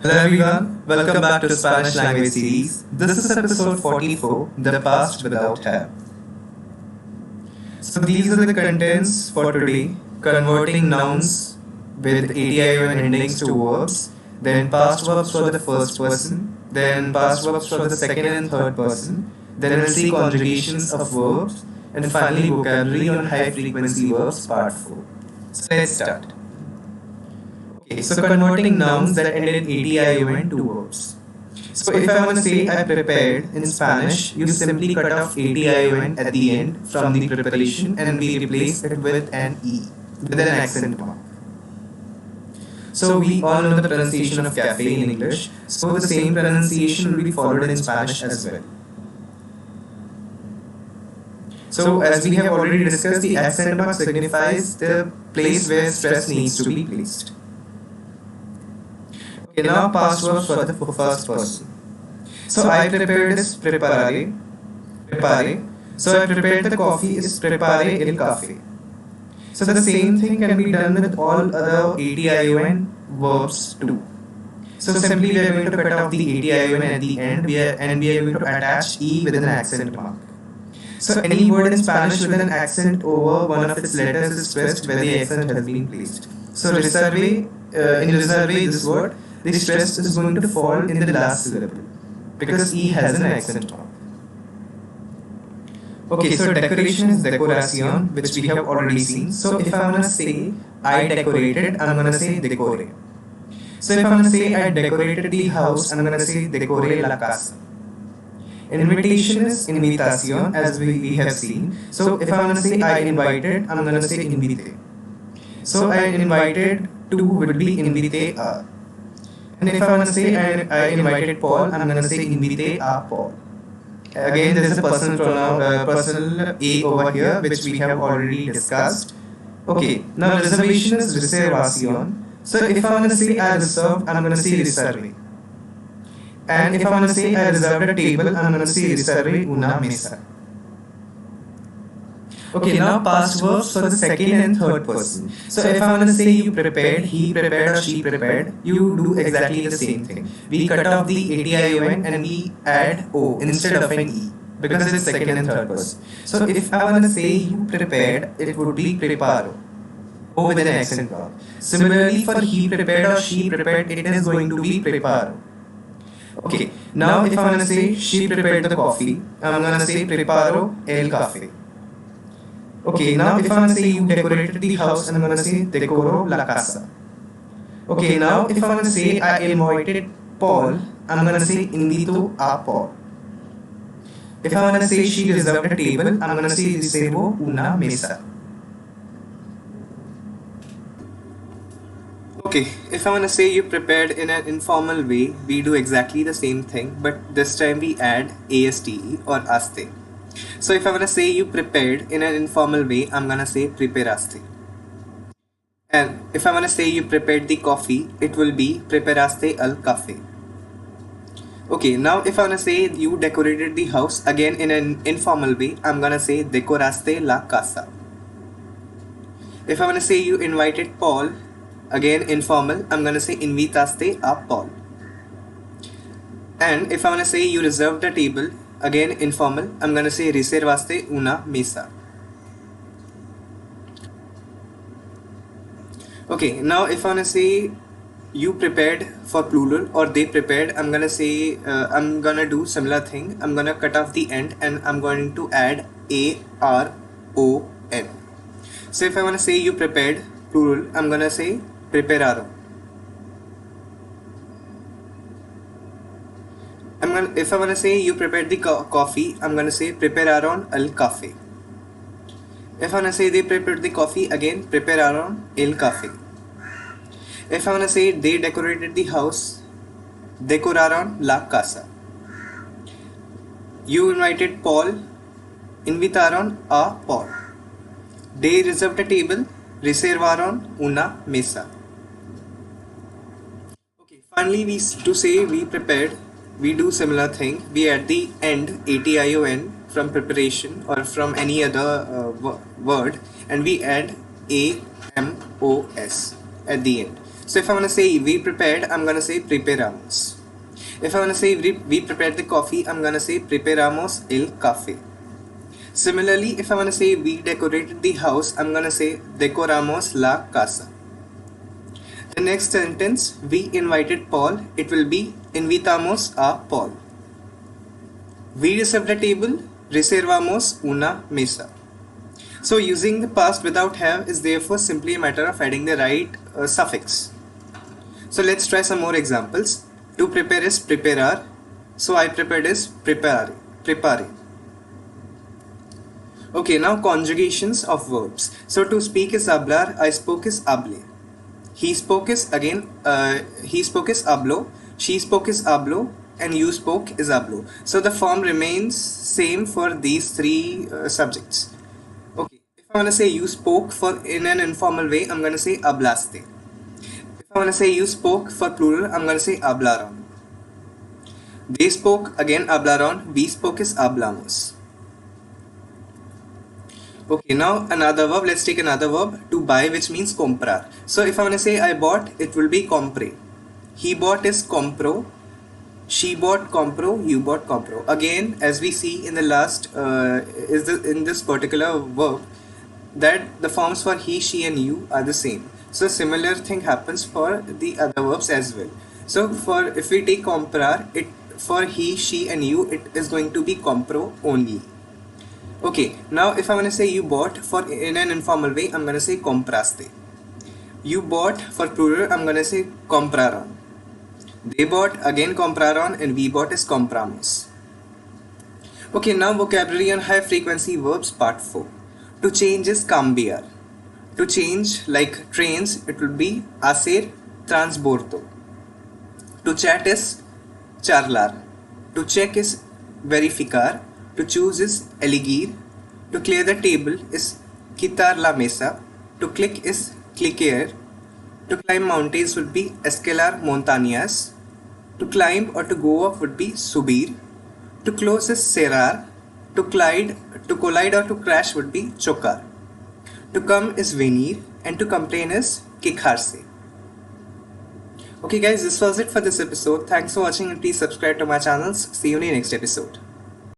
Hello everyone, welcome back to Spanish language series. This is episode 44, The Past Without Have. So these are the contents for today: converting nouns with ATION endings to verbs, then past verbs for the first person, then past verbs for the second and third person, then we'll see conjugations of verbs, and finally vocabulary on high frequency verbs part 4. So let's start. Okay, so converting nouns that end in ATION to verbs. So if I want to say I prepared in Spanish, you simply cut off ATION at the end from the preparation and we replace it with an E, with an accent mark. So we all know the pronunciation of cafe in English, so the same pronunciation will be followed in Spanish as well. So as we have already discussed, the accent mark signifies the place where stress needs to be placed. Okay, now past verbs for the first person. So I prepared is preparare, prepare. So I prepared the coffee is prepare il cafe. So the same thing can be done with all other ATION verbs too. So simply we are going to cut off the ATION at the end and we are going to attach E with an accent mark. So any word in Spanish with an accent over one of its letters is stressed where the accent has been placed. So reserve, in reserve this word, the stress is going to fall in the last syllable because E has an accent mark. Okay, so decoration is decoration, which we have already seen. So if I want to say I decorated, I'm going to say decore. So if I want to say I decorated the house, I'm going to say decore la casa. Invitation is invitación, as we have seen. So if I want to say I invited, I'm going to say invite. So I invited to would be invite a. And if I want to say I invited Paul, I'm going to say invite a Paul. Again, there is a personal pronoun, personal A over here, which we have already discussed. Okay, now reservation is reservación. So if I want to say I reserved, I'm going to say reserve. And if I want to say I reserved a table, I'm going to say reserve una mesa. Okay, now past verbs for the second and third person. So if I want to say you prepared, he prepared or she prepared, you do exactly the same thing. We cut off the ATION and we add O instead of an E because it's second and third person. So if I want to say you prepared, it would be preparo. O with an accent mark. Similarly for he prepared or she prepared, it is going to be preparo. Okay, now if I want to say she prepared the coffee, I'm going to say preparo el café. Okay, now if I want to say you decorated the house, I'm going to say decoro la casa. Okay, now if I want to say I invited Paul, I'm going to say invito a Paul. If I want to say she reserved a table, I'm going to say reservo una mesa. Okay, if I want to say you prepared in an informal way, we do exactly the same thing, but this time we add ASTE or aste. So if I want to say you prepared in an informal way, I'm going to say preparaste. And if I want to say you prepared the coffee, it will be preparaste el café. Okay, now if I want to say you decorated the house, again in an informal way, I'm going to say decoraste la casa. If I want to say you invited Paul, again informal, I'm going to say invitaste a Paul. And if I want to say you reserved a table, again informal, I'm going to say reservaste una mesa. Okay, now if I want to say you prepared for plural or they prepared, I'm going to say, I'm going to do similar thing. I'm going to cut off the end and I'm going to add ARON. So if I want to say you prepared plural, I'm going to say prepararon. If I want to say you prepared the coffee, I'm going to say prepararon el café. If I want to say they prepared the coffee, again prepararon el café. If I want to say they decorated the house, decoraron la casa. You invited Paul, invitaron a Paul. They reserved a table, reservaron una mesa. Okay, finally to say we prepared, we do similar thing. We add the end ATION from preparation or from any other word, and we add AMOS at the end. So if I want to say we prepared, I'm going to say preparamos. If I want to say we prepared the coffee, I'm going to say preparamos el café. Similarly, if I want to say we decorated the house, I'm going to say decoramos la casa. The next sentence, we invited Paul, it will be invitamos a Paul. We reserved a table, reservamos una mesa. So using the past without have is therefore simply a matter of adding the right suffix. So let's try some more examples. To prepare is preparar. So I prepared is prepare. Okay, now conjugations of verbs. So to speak is hablar, I spoke is hable. He spoke is hablo, she spoke is hablo, and you spoke is hablo. So the form remains same for these three subjects. Okay, if I want to say you spoke for in an informal way, I'm going to say hablaste. If I want to say you spoke for plural, I'm going to say hablaron. They spoke, again hablaron, we spoke is hablamos. Okay, now another verb, let's take another verb, to buy, which means comprar. So if I want to say I bought, it will be compre. He bought is compro, she bought compro, you bought compro. Again, as we see in the last, in this particular verb, that the forms for he, she and you are the same. So similar thing happens for the other verbs as well. So for if we take comprar, it for he, she and you, it is going to be compro only. Okay, now if I want to say you bought for in an informal way, I'm going to say compraste. You bought for plural, I'm going to say compraron. They bought, again compraron, and we bought is compramos. Okay, now vocabulary on high frequency verbs part 4. To change is cambiar. To change, like trains, it will be hacer transbordo. To chat is charlar. To check is verificar. To choose is elegir. To clear the table is quitar la mesa. To click is cliquear. To climb mountains would be escalar montañas. To climb or to go up would be subir. To close is cerrar. To collide or to crash would be chocar. To come is venir, and to complain is quejarse. Okay guys, this was it for this episode. Thanks for watching and please subscribe to my channels. See you in the next episode.